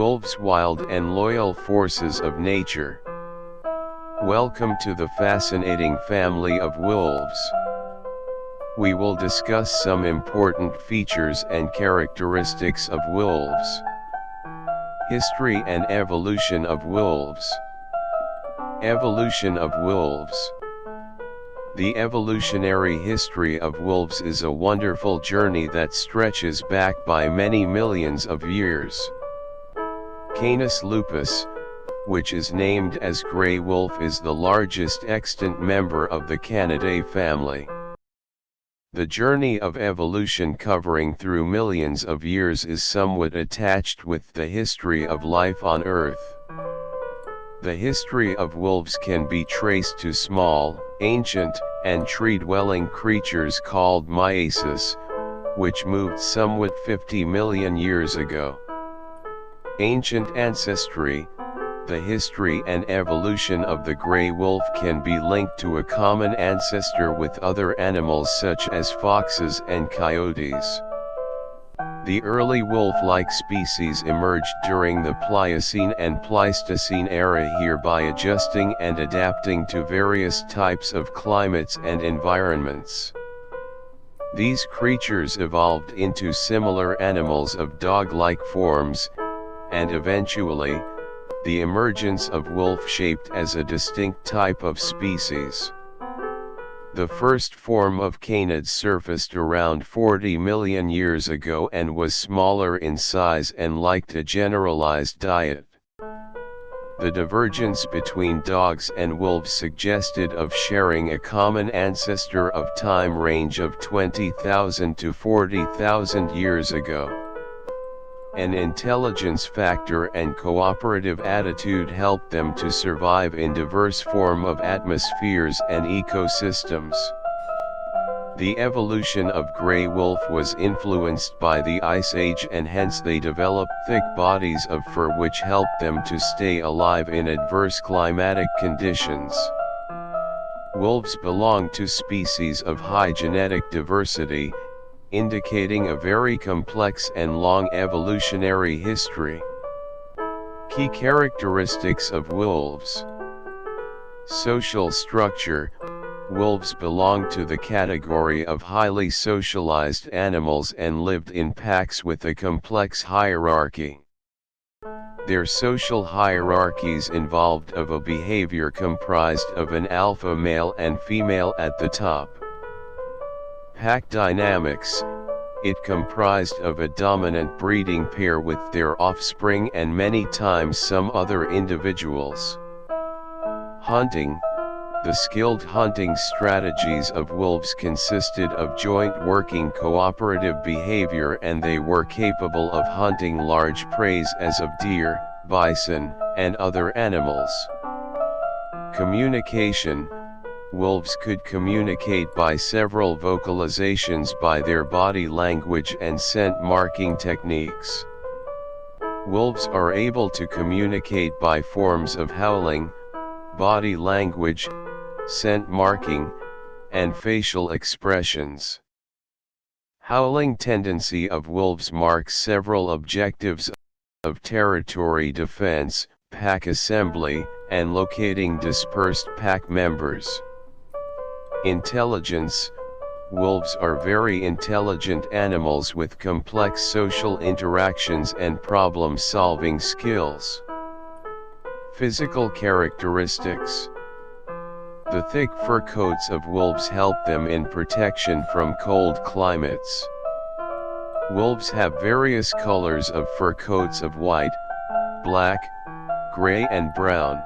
Wolves, wild and loyal forces of nature. Welcome to the fascinating family of wolves. We will discuss some important features and characteristics of wolves. History and evolution of wolves. Evolution of wolves. The evolutionary history of wolves is a wonderful journey that stretches back by many millions of years. Canis lupus, which is named as gray wolf, is the largest extant member of the Canidae family. The journey of evolution covering through millions of years is somewhat attached with the history of life on Earth. The history of wolves can be traced to small, ancient, and tree-dwelling creatures called miasis, which moved somewhat 50 million years ago. Ancient ancestry. The history and evolution of the gray wolf can be linked to a common ancestor with other animals such as foxes and coyotes. The early wolf-like species emerged during the Pliocene and Pleistocene era, hereby adjusting and adapting to various types of climates and environments. These creatures evolved into similar animals of dog-like forms, and eventually, the emergence of wolf shaped as a distinct type of species. The first form of canids surfaced around 40 million years ago and was smaller in size and liked a generalized diet. The divergence between dogs and wolves suggested of sharing a common ancestor of time range of 20,000 to 40,000 years ago. An intelligence factor and cooperative attitude helped them to survive in diverse form of atmospheres and ecosystems. The evolution of gray wolf was influenced by the Ice Age, and hence they developed thick bodies of fur which helped them to stay alive in adverse climatic conditions. Wolves belong to species of high genetic diversity, indicating a very complex and long evolutionary history. Key characteristics of wolves. Social structure. Wolves belong to the category of highly socialized animals and lived in packs with a complex hierarchy. Their social hierarchies involved of a behavior comprised of an alpha male and female at the top. Pack dynamics. It comprised of a dominant breeding pair with their offspring and many times some other individuals. Hunting. The skilled hunting strategies of wolves consisted of joint working, cooperative behavior, and they were capable of hunting large prey as of deer, bison, and other animals. Communication. Wolves could communicate by several vocalizations by their body language and scent marking techniques. Wolves are able to communicate by forms of howling, body language, scent marking, and facial expressions. Howling tendency of wolves marks several objectives of territory defense, pack assembly, and locating dispersed pack members. Intelligence. Wolves are very intelligent animals with complex social interactions and problem-solving skills. Physical characteristics. The thick fur coats of wolves help them in protection from cold climates. Wolves have various colors of fur coats of white, black, gray and brown.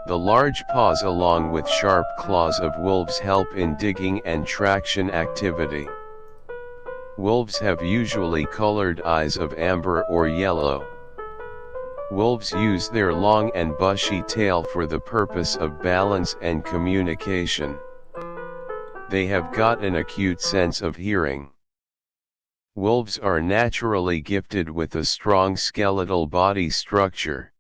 The large paws along with sharp claws of wolves help in digging and traction activity. Wolves have usually colored eyes of amber or yellow. Wolves use their long and bushy tail for the purpose of balance and communication. They have got an acute sense of hearing. Wolves are naturally gifted with a strong skeletal body structure.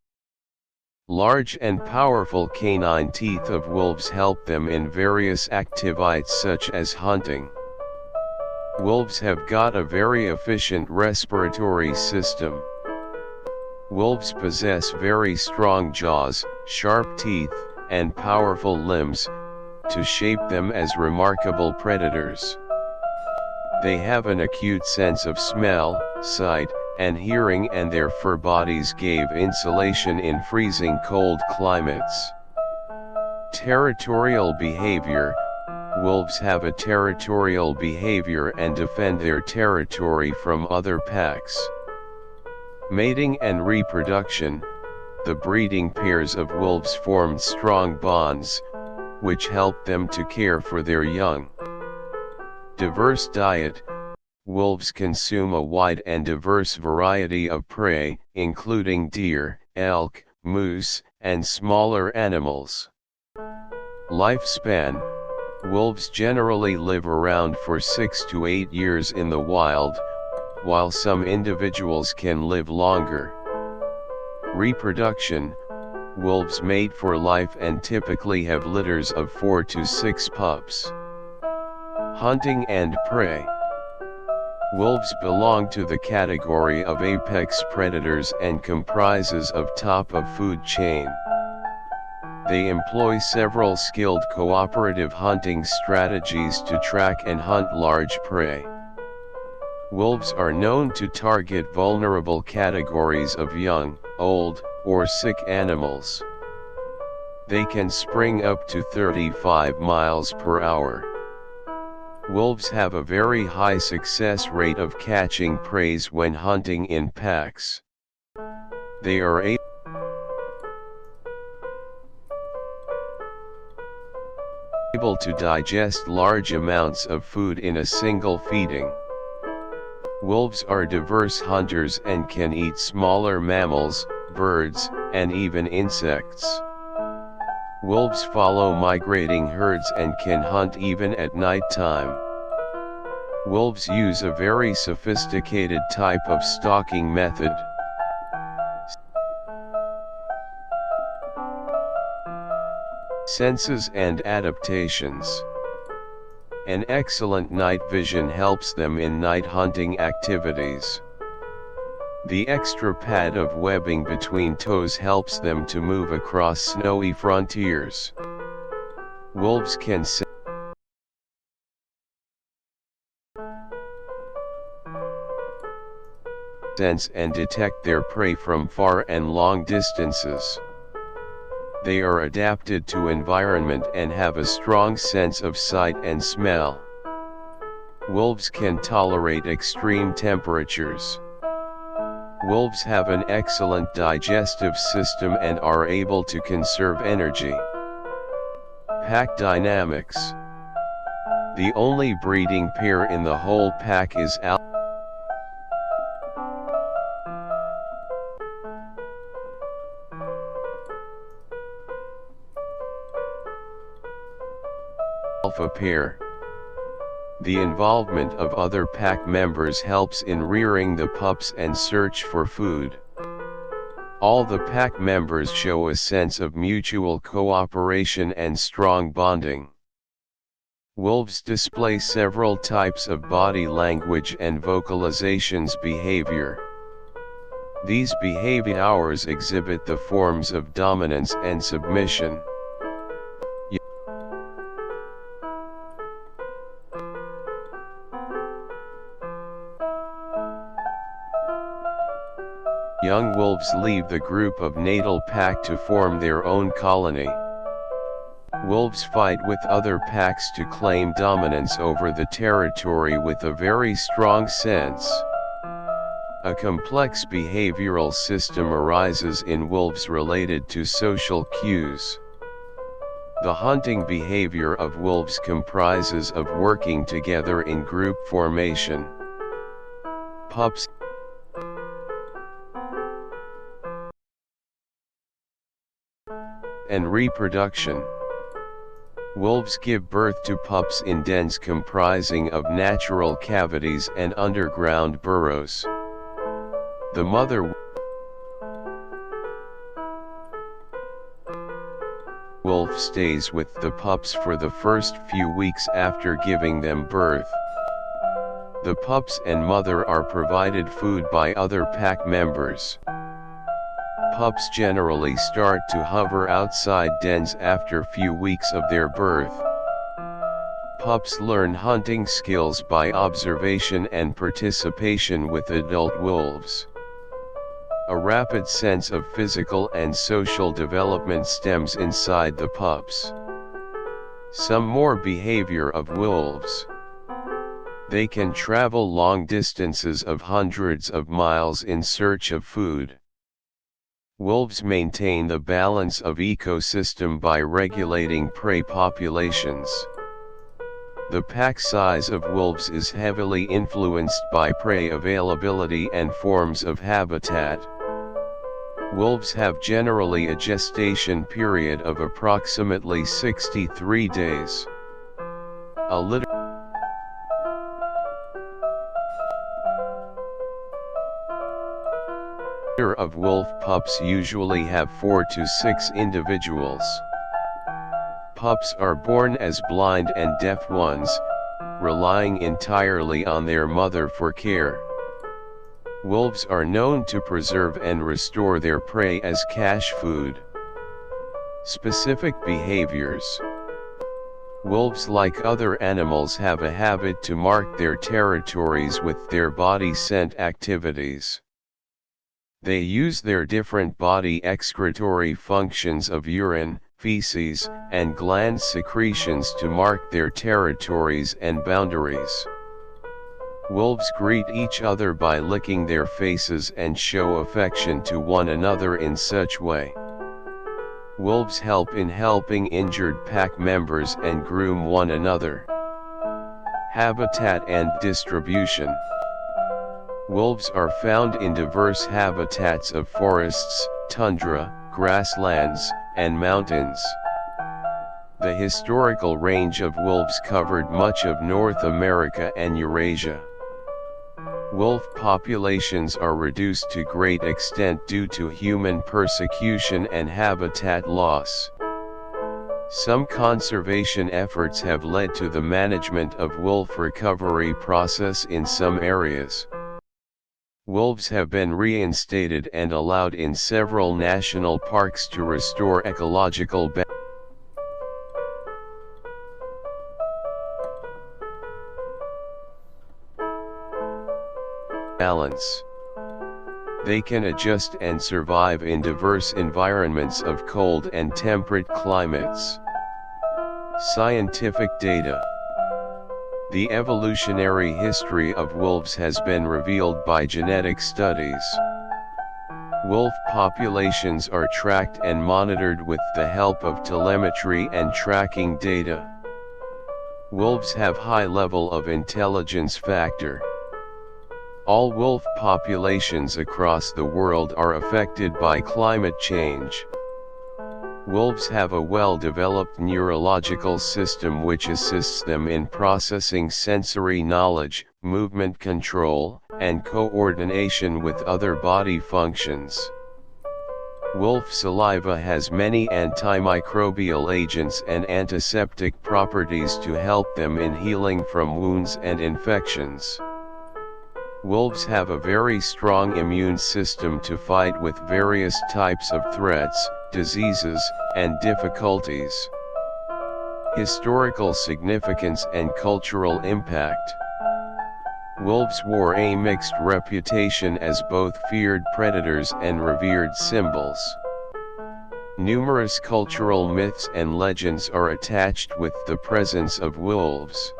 Large and powerful canine teeth of wolves help them in various activities such as hunting. Wolves have got a very efficient respiratory system. Wolves possess very strong jaws, sharp teeth, and powerful limbs, to shape them as remarkable predators. They have an acute sense of smell, sight, and hearing, and their fur bodies give insulation in freezing cold climates. Territorial behavior. Wolves have a territorial behavior and defend their territory from other packs. Mating and reproduction. The breeding pairs of wolves formed strong bonds, which help them to care for their young. Diverse diet. Wolves consume a wide and diverse variety of prey, including deer, elk, moose, and smaller animals. Lifespan. Wolves generally live around for 6 to 8 years in the wild, while some individuals can live longer. Reproduction. Wolves mate for life and typically have litters of 4 to 6 pups. Hunting and prey. Wolves belong to the category of apex predators and comprises of top of food chain. They employ several skilled cooperative hunting strategies to track and hunt large prey. Wolves are known to target vulnerable categories of young, old, or sick animals. They can spring up to 35 miles per hour. Wolves have a very high success rate of catching prey when hunting in packs. They are able to digest large amounts of food in a single feeding. Wolves are diverse hunters and can eat smaller mammals, birds, and even insects. Wolves follow migrating herds and can hunt even at night time. Wolves use a very sophisticated type of stalking method. Senses and adaptations. An excellent night vision helps them in night hunting activities. The extra pad of webbing between toes helps them to move across snowy frontiers. Wolves can sense and detect their prey from far and long distances. They are adapted to environment and have a strong sense of sight and smell. Wolves can tolerate extreme temperatures. Wolves have an excellent digestive system and are able to conserve energy. Pack dynamics. The only breeding pair in the whole pack is alpha pair. The involvement of other pack members helps in rearing the pups and search for food. All the pack members show a sense of mutual cooperation and strong bonding. Wolves display several types of body language and vocalizations behavior. These behaviors exhibit the forms of dominance and submission. Young wolves leave the group of natal pack to form their own colony. Wolves fight with other packs to claim dominance over the territory with a very strong sense. A complex behavioral system arises in wolves related to social cues. The hunting behavior of wolves comprises of working together in group formation. Pups and reproduction. Wolves give birth to pups in dens comprising of natural cavities and underground burrows. The mother wolf stays with the pups for the first few weeks after giving them birth. The pups and mother are provided food by other pack members. pups generally start to hover outside dens after few weeks of their birth. Pups learn hunting skills by observation and participation with adult wolves. A rapid sense of physical and social development stems inside the pups. Some more behavior of wolves. They can travel long distances of hundreds of miles in search of food. Wolves maintain the balance of ecosystem by regulating prey populations. The pack size of wolves is heavily influenced by prey availability and forms of habitat. Wolves have generally a gestation period of approximately 63 days. A litter of wolf pups usually have 4 to 6 individuals. Pups are born as blind and deaf ones, relying entirely on their mother for care. Wolves are known to preserve and restore their prey as cache food. Specific behaviors. Wolves, like other animals, have a habit to mark their territories with their body scent activities. They use their different body excretory functions of urine, feces, and gland secretions to mark their territories and boundaries. Wolves greet each other by licking their faces and show affection to one another in such way. Wolves help in helping injured pack members and groom one another. Habitat and distribution. Wolves are found in diverse habitats of forests, tundra, grasslands, and mountains. The historical range of wolves covered much of North America and Eurasia. Wolf populations are reduced to great extent due to human persecution and habitat loss. Some conservation efforts have led to the management of wolf recovery process in some areas. Wolves have been reinstated and allowed in several national parks to restore ecological balance. They can adjust and survive in diverse environments of cold and temperate climates. Scientific data. The evolutionary history of wolves has been revealed by genetic studies. Wolf populations are tracked and monitored with the help of telemetry and tracking data. Wolves have high level of intelligence factor. All wolf populations across the world are affected by climate change. Wolves have a well-developed neurological system which assists them in processing sensory knowledge, movement control, and coordination with other body functions. Wolf saliva has many antimicrobial agents and antiseptic properties to help them in healing from wounds and infections. Wolves have a very strong immune system to fight with various types of threats, diseases, and difficulties. Historical significance and cultural impact. Wolves wore a mixed reputation as both feared predators and revered symbols. Numerous cultural myths and legends are attached with the presence of wolves.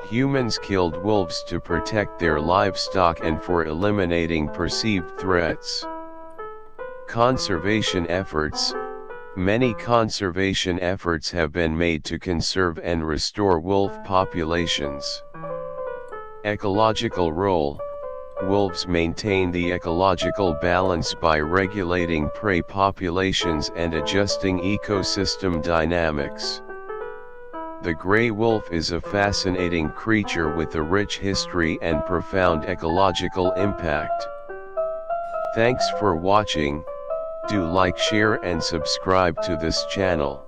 Humans killed wolves to protect their livestock and for eliminating perceived threats. Conservation efforts. Many conservation efforts have been made to conserve and restore wolf populations. Ecological role. Wolves maintain the ecological balance by regulating prey populations and adjusting ecosystem dynamics. The gray wolf is a fascinating creature with a rich history and profound ecological impact. Thanks for watching. Do like, share and subscribe to this channel.